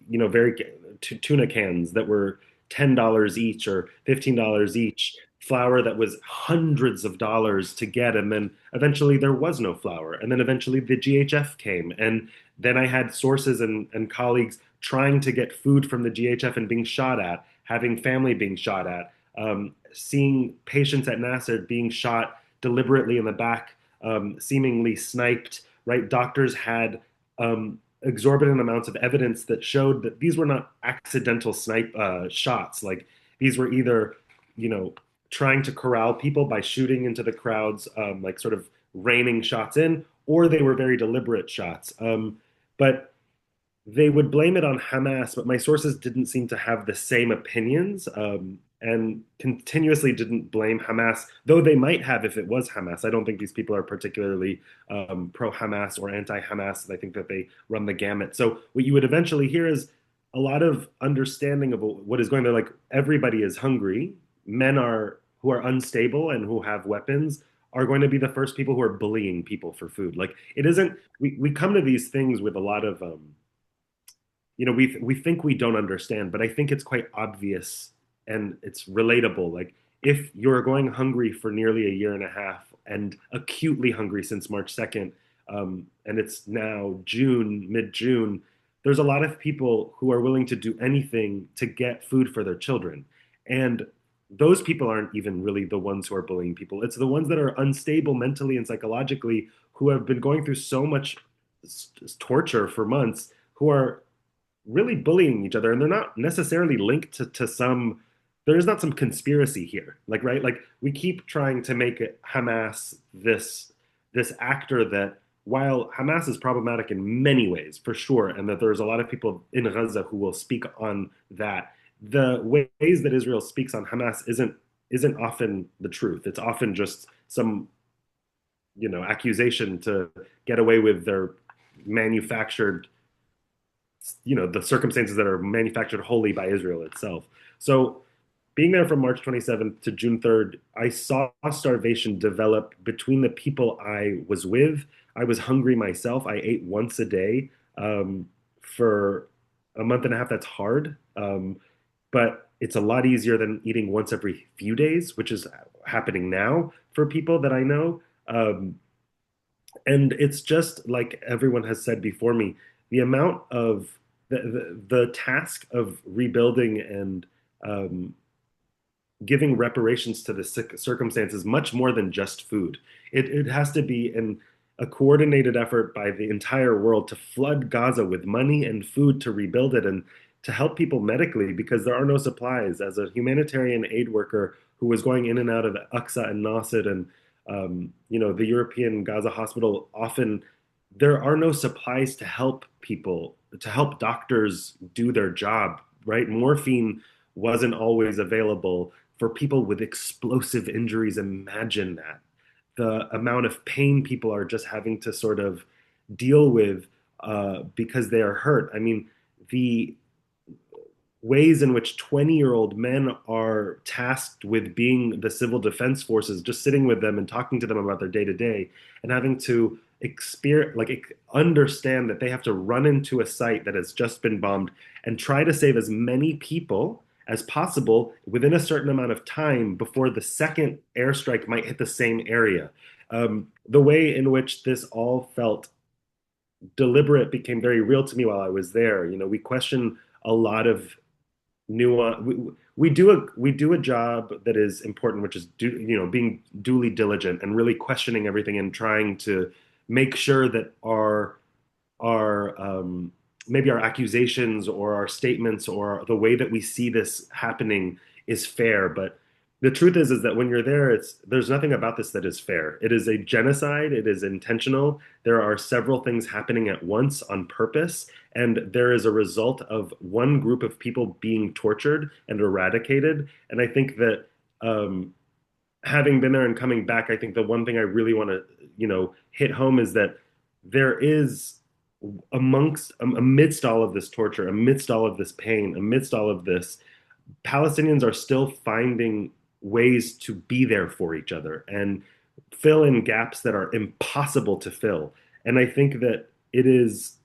Speaker 4: very tuna cans that were $10 each or $15 each, flour that was hundreds of dollars to get, and then eventually there was no flour, and then eventually the GHF came, and then I had sources and colleagues trying to get food from the GHF and being shot at, having family being shot at, seeing patients at Nasser being shot deliberately in the back, seemingly sniped, right? Doctors had exorbitant amounts of evidence that showed that these were not accidental snipe shots. Like these were either, trying to corral people by shooting into the crowds, like sort of raining shots in, or they were very deliberate shots. But they would blame it on Hamas, but my sources didn't seem to have the same opinions, and continuously didn't blame Hamas, though they might have if it was Hamas. I don't think these people are particularly pro-Hamas or anti-Hamas. I think that they run the gamut. So what you would eventually hear is a lot of understanding of what is going on. Like everybody is hungry. Men who are unstable and who have weapons are going to be the first people who are bullying people for food. Like it isn't, we come to these things with a lot of, we think we don't understand, but I think it's quite obvious and it's relatable. Like if you're going hungry for nearly a year and a half and acutely hungry since March 2nd, and it's now June, mid-June, there's a lot of people who are willing to do anything to get food for their children. And those people aren't even really the ones who are bullying people. It's the ones that are unstable mentally and psychologically, who have been going through so much torture for months, who are really bullying each other. And they're not necessarily linked to some, there is not some conspiracy here. Like, right? Like we keep trying to make it Hamas this actor that, while Hamas is problematic in many ways, for sure, and that there's a lot of people in Gaza who will speak on that, the ways that Israel speaks on Hamas isn't often the truth. It's often just some, accusation to get away with their manufactured, the circumstances that are manufactured wholly by Israel itself. So being there from March 27th to June 3rd, I saw starvation develop between the people I was with. I was hungry myself. I ate once a day for a month and a half. That's hard. But it's a lot easier than eating once every few days, which is happening now for people that I know. And it's just like everyone has said before me, the amount of the task of rebuilding and giving reparations to the circumstances much more than just food. It has to be a coordinated effort by the entire world to flood Gaza with money and food to rebuild it and to help people medically, because there are no supplies. As a humanitarian aid worker who was going in and out of Aqsa and Nasser and the European Gaza hospital, often there are no supplies to help people, to help doctors do their job, right? Morphine wasn't always available for people with explosive injuries. Imagine that. The amount of pain people are just having to sort of deal with because they are hurt. I mean, the ways in which 20-year-old men are tasked with being the civil defense forces, just sitting with them and talking to them about their day-to-day and having to understand that they have to run into a site that has just been bombed and try to save as many people as possible within a certain amount of time before the second airstrike might hit the same area. The way in which this all felt deliberate became very real to me while I was there. You know, we question a lot of nuance. We do a job that is important, which is being duly diligent and really questioning everything and trying to make sure that our maybe our accusations or our statements or the way that we see this happening is fair. But the truth is that when you're there, there's nothing about this that is fair. It is a genocide. It is intentional. There are several things happening at once on purpose, and there is a result of one group of people being tortured and eradicated. And I think that having been there and coming back, I think the one thing I really want to hit home is that there is amidst all of this torture, amidst all of this pain, amidst all of this, Palestinians are still finding ways to be there for each other and fill in gaps that are impossible to fill. And I think that it is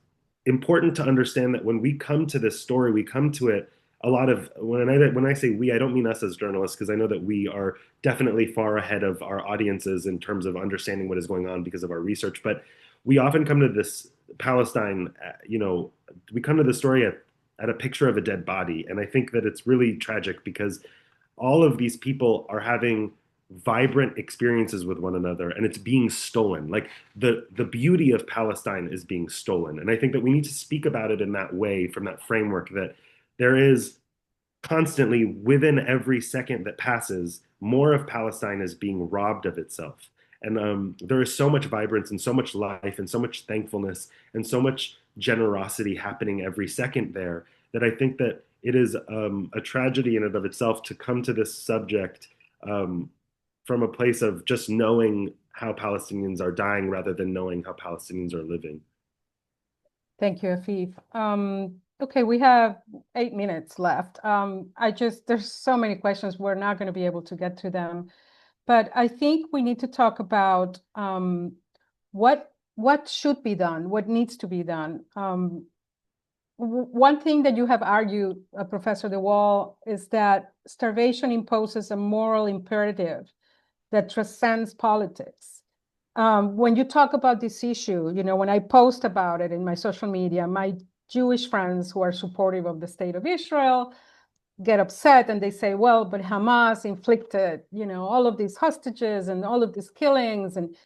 Speaker 4: important to understand that when we come to this story, we come to it a lot of when I say we, I don't mean us as journalists, because I know that we are definitely far ahead of our audiences in terms of understanding what is going on because of our research. But we often come to this Palestine, we come to the story at a picture of a dead body. And I think that it's really tragic because all of these people are having vibrant experiences with one another, and it's being stolen. Like the beauty of Palestine is being stolen. And I think that we need to speak about it in that way, from that framework, that there is constantly, within every second that passes, more of Palestine is being robbed of itself. And there is so much vibrance and so much life and so much thankfulness and so much generosity happening every second there, that I think that it is a tragedy in and of itself to come to this subject from a place of just knowing how Palestinians are dying rather than knowing how Palestinians are living.
Speaker 1: Thank you, Afif. Okay, we have 8 minutes left. There's so many questions. We're not going to be able to get to them. But I think we need to talk about what should be done, what needs to be done. One thing that you have argued, Professor DeWall, is that starvation imposes a moral imperative that transcends politics. When you talk about this issue, when I post about it in my social media, my Jewish friends who are supportive of the state of Israel get upset and they say, well, but Hamas inflicted, all of these hostages and all of these killings, and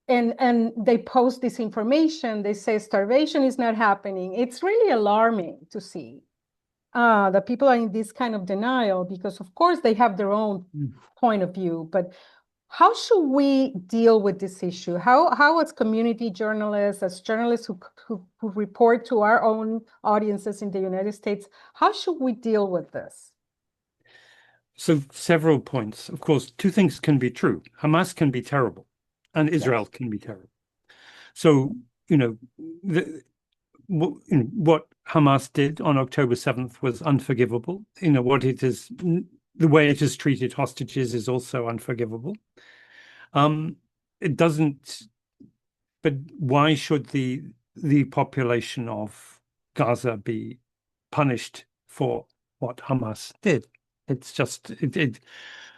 Speaker 1: they post this information. They say starvation is not happening. It's really alarming to see that people are in this kind of denial, because of course they have their own point of view. But how should we deal with this issue? How as community journalists, as journalists who report to our own audiences in the United States, how should we deal with this?
Speaker 2: So several points. Of course, two things can be true. Hamas can be terrible, and Israel can be terrible. So, what Hamas did on October 7th was unforgivable. The way it has treated hostages is also unforgivable. It doesn't, but why should the population of Gaza be punished for what Hamas did? It's just,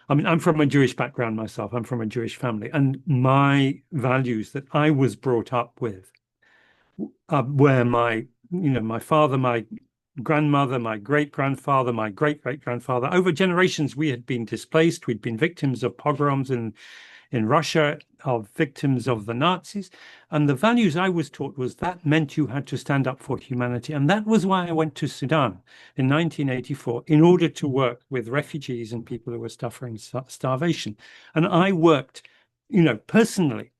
Speaker 2: I'm from a Jewish background myself. I'm from a Jewish family, and my values that I was brought up with, where my father, my grandmother, my great-grandfather, my great-great-grandfather, over generations, we had been displaced. We'd been victims of pogroms in Russia, of victims of the Nazis. And the values I was taught was that meant you had to stand up for humanity. And that was why I went to Sudan in 1984, in order to work with refugees and people who were suffering starvation. And I worked, personally.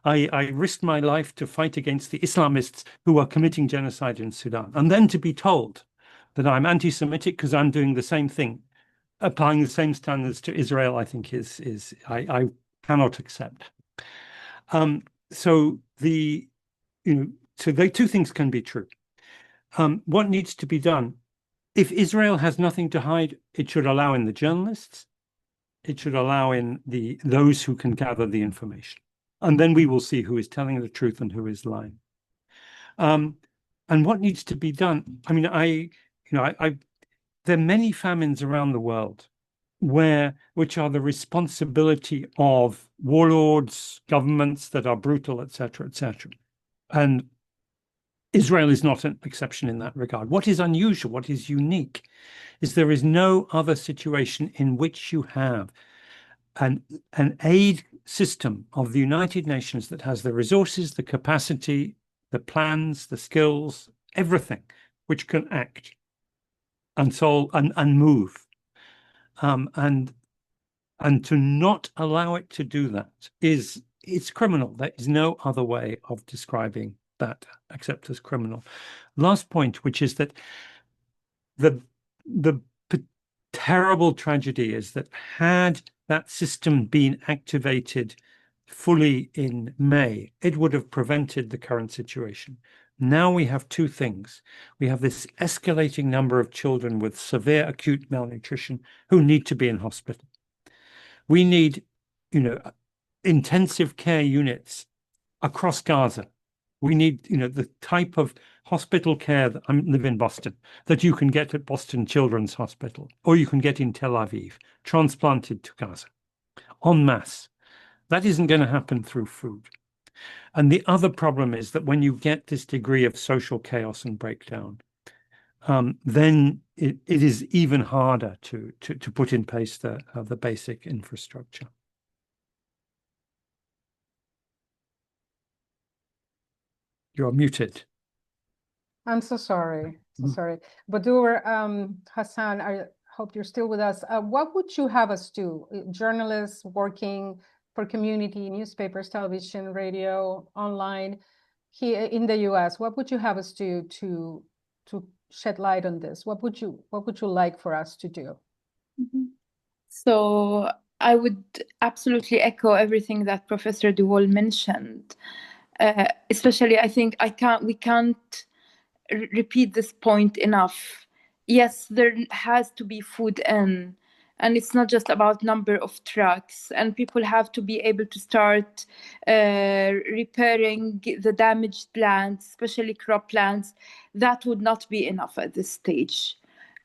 Speaker 2: I risked my life to fight against the Islamists who are committing genocide in Sudan. And then to be told that I'm anti-Semitic because I'm doing the same thing, applying the same standards to Israel, I think I cannot accept. So the two things can be true. What needs to be done? If Israel has nothing to hide, it should allow in the journalists. It should allow in those who can gather the information. And then we will see who is telling the truth and who is lying. And what needs to be done? I mean, there are many famines around the world which are the responsibility of warlords, governments that are brutal, etc., etc. And Israel is not an exception in that regard. What is unusual, what is unique, is there is no other situation in which you have an aid system of the United Nations that has the resources, the capacity, the plans, the skills, everything which can act and solve and move. And to not allow it to do that it's criminal. There is no other way of describing that except as criminal. Last point, which is that the terrible tragedy is that had that system been activated fully in May, it would have prevented the current situation. Now we have two things. We have this escalating number of children with severe acute malnutrition who need to be in hospital. We need, intensive care units across Gaza. We need, the type of hospital care that I live in Boston, that you can get at Boston Children's Hospital, or you can get in Tel Aviv, transplanted to Gaza, en masse. That isn't going to happen through food. And the other problem is that when you get this degree of social chaos and breakdown, then it is even harder to put in place the basic infrastructure. You're muted.
Speaker 1: I'm so sorry. So sorry. Badur, Hassan, I hope you're still with us. What would you have us do? Journalists working for community, newspapers, television, radio, online, here in the US, what would you have us do to shed light on this? What would you like for us to do?
Speaker 6: So I would absolutely echo everything that Professor DeWall mentioned. Especially, I think we can't repeat this point enough. Yes, there has to be food in, and it's not just about number of trucks, and people have to be able to start repairing the damaged lands, especially crop lands. That would not be enough at this stage.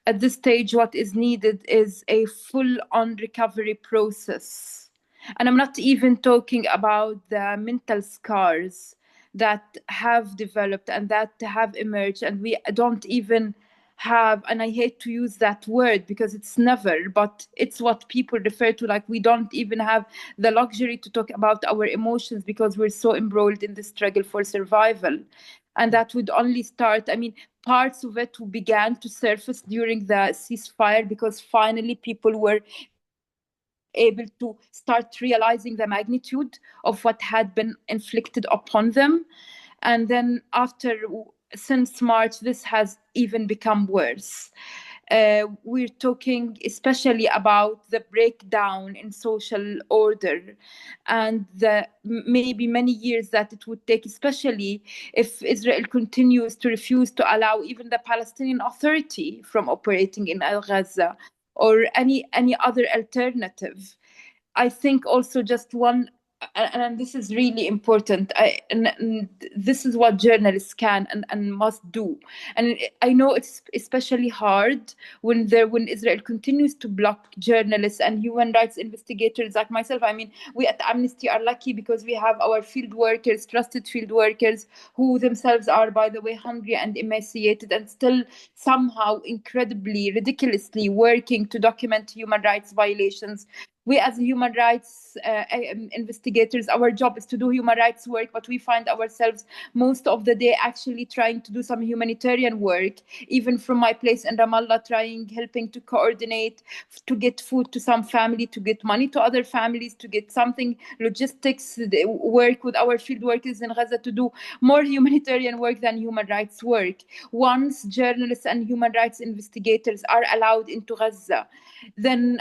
Speaker 6: At this stage, what is needed is a full-on recovery process. And I'm not even talking about the mental scars that have developed and that have emerged, and we don't even have, and I hate to use that word because it's never, but it's what people refer to, like we don't even have the luxury to talk about our emotions because we're so embroiled in the struggle for survival. And that would only start, parts of it began to surface during the ceasefire because finally people were able to start realizing the magnitude of what had been inflicted upon them. And then since March, this has even become worse. We're talking especially about the breakdown in social order and the maybe many years that it would take, especially if Israel continues to refuse to allow even the Palestinian Authority from operating in Gaza or any other alternative. I think also just one, and this is really important, and this is what journalists can and must do. And I know it's especially hard when Israel continues to block journalists and human rights investigators like myself. We at Amnesty are lucky because we have our field workers, trusted field workers, who themselves are, by the way, hungry and emaciated and still somehow incredibly, ridiculously working to document human rights violations. We as human rights investigators, our job is to do human rights work, but we find ourselves most of the day actually trying to do some humanitarian work, even from my place in Ramallah, helping to coordinate, to get food to some family, to get money to other families, to get something, logistics, work with our field workers in Gaza to do more humanitarian work than human rights work. Once journalists and human rights investigators are allowed into Gaza, then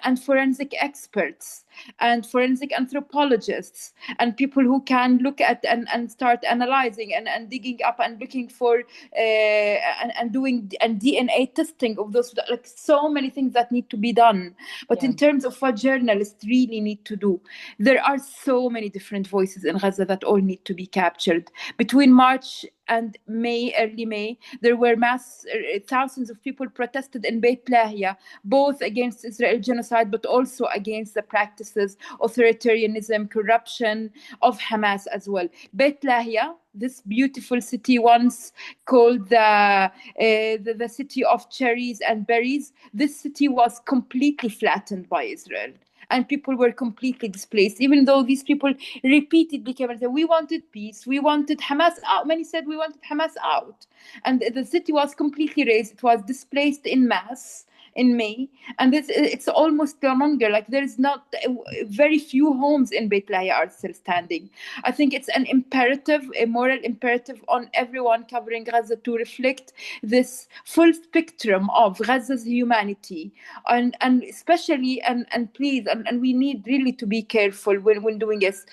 Speaker 6: and forensic experts and forensic anthropologists and people who can look at and start analyzing and digging up and looking for and doing and DNA testing of those, like so many things that need to be done. But in terms of what journalists really need to do, there are so many different voices in Gaza that all need to be captured. Between March and early May, there were thousands of people protested in Beit Lahia, both against Israel genocide, but also against the practices, authoritarianism, corruption of Hamas as well. Beit Lahia, this beautiful city once called the city of cherries and berries, this city was completely flattened by Israel. And people were completely displaced, even though these people repeatedly came and said, we wanted peace, we wanted Hamas out. Many said we wanted Hamas out. And the city was completely razed. It was displaced in mass in May. And it's almost no longer, like there's not, very few homes in Beit Lahia are still standing. I think it's an imperative, a moral imperative on everyone covering Gaza to reflect this full spectrum of Gaza's humanity, and especially, and please, and we need really to be careful when doing this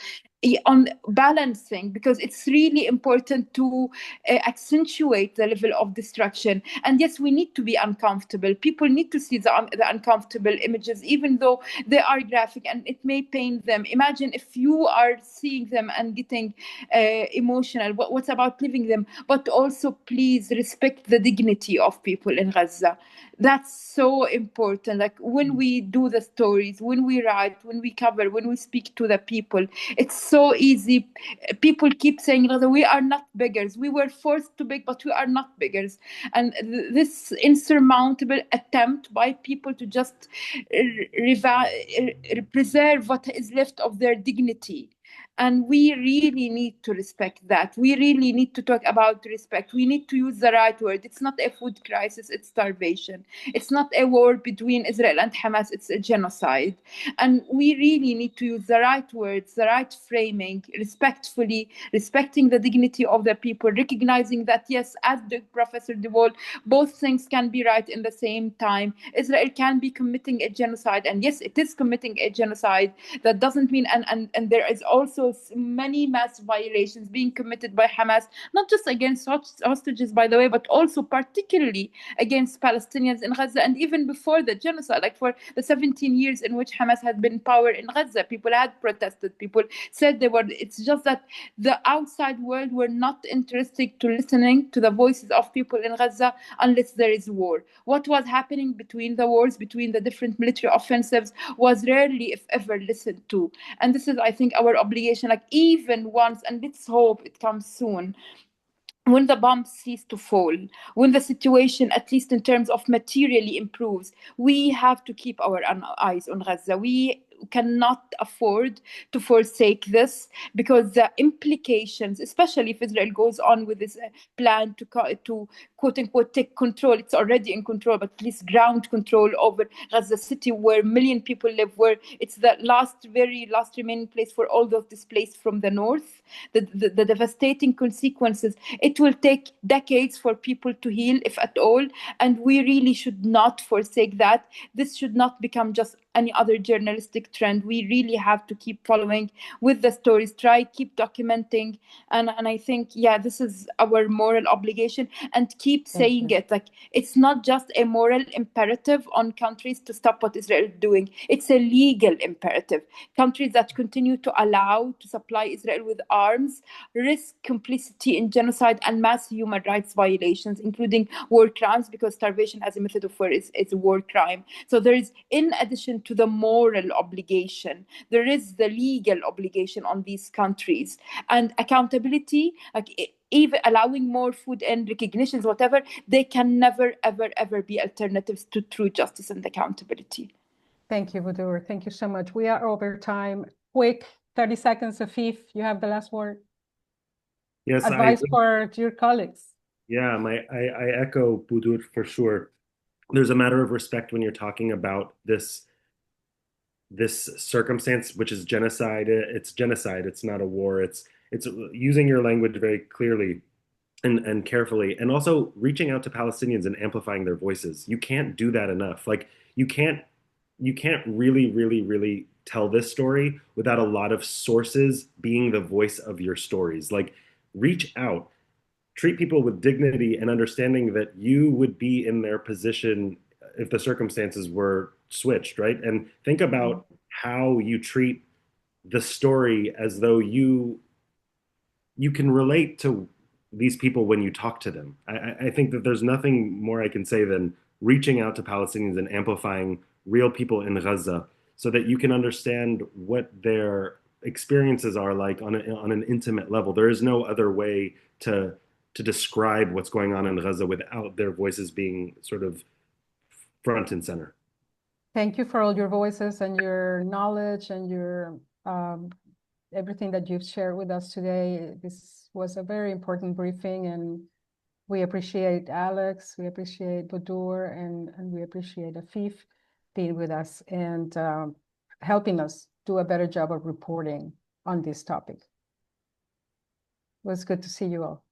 Speaker 6: on balancing, because it's really important to accentuate the level of destruction. And yes, we need to be uncomfortable. People need to see the uncomfortable images, even though they are graphic and it may pain them. Imagine if you are seeing them and getting emotional. What's about living them? But also, please respect the dignity of people in Gaza. That's so important. Like when we do the stories, when we write, when we cover, when we speak to the people, it's so easy. People keep saying, we are not beggars. We were forced to beg, but we are not beggars. And this insurmountable attempt by people to just preserve what is left of their dignity. And we really need to respect that. We really need to talk about respect. We need to use the right word. It's not a food crisis, it's starvation. It's not a war between Israel and Hamas, it's a genocide. And we really need to use the right words, the right framing, respectfully, respecting the dignity of the people, recognizing that, yes, as Professor DeWall, both things can be right in the same time. Israel can be committing a genocide, and yes, it is committing a genocide. That doesn't mean, and there is also many mass violations being committed by Hamas, not just against hostages, by the way, but also particularly against Palestinians in Gaza. And even before the genocide, like for the 17 years in which Hamas had been in power in Gaza, people had protested, people said they were, it's just that the outside world were not interested to listening to the voices of people in Gaza unless there is war. What was happening between the wars, between the different military offensives, was rarely, if ever, listened to. And this is, I think, our obligation, like even once, and let's hope it comes soon, when the bombs cease to fall, when the situation, at least in terms of materially, improves, we have to keep our eyes on Gaza. We cannot afford to forsake this, because the implications, especially if Israel goes on with this plan to quote unquote take control, it's already in control, but at least ground control over Gaza City, where 1 million people live, where it's the very last remaining place for all those displaced from the north, the devastating consequences. It will take decades for people to heal, if at all, and we really should not forsake that. This should not become just any other journalistic trend. We really have to keep following with the stories, keep documenting, and I think, yeah, this is our moral obligation, and keep saying it. Like, it's not just a moral imperative on countries to stop what Israel is doing, it's a legal imperative. Countries that continue to allow to supply Israel with arms risk complicity in genocide and mass human rights violations, including war crimes, because starvation as a method of war is a war crime. So there is, in addition to the moral obligation, there is the legal obligation on these countries, and accountability, like even allowing more food and recognitions, whatever, they can never, ever, ever be alternatives to true justice and accountability.
Speaker 1: Thank you, Budur. Thank you so much. We are over time. Quick, 30 seconds, Afif, you have the last word.
Speaker 4: Yes,
Speaker 1: advice for your colleagues.
Speaker 4: Yeah, I echo Budur for sure. There's a matter of respect when you're talking about this circumstance, which is genocide. It's genocide. It's not a war. It's using your language very clearly and carefully, and also reaching out to Palestinians and amplifying their voices. You can't do that enough. Like, you can't really, really, really tell this story without a lot of sources being the voice of your stories. Like, reach out, treat people with dignity and understanding that you would be in their position if the circumstances were switched, right? And think about how you treat the story as though you can relate to these people when you talk to them. I think that there's nothing more I can say than reaching out to Palestinians and amplifying real people in Gaza so that you can understand what their experiences are like on an intimate level. There is no other way to describe what's going on in Gaza without their voices being sort of front and center.
Speaker 1: Thank you for all your voices and your knowledge and your everything that you've shared with us today. This was a very important briefing, and we appreciate Alex, we appreciate Badur, and we appreciate Afif being with us and helping us do a better job of reporting on this topic. It was good to see you all.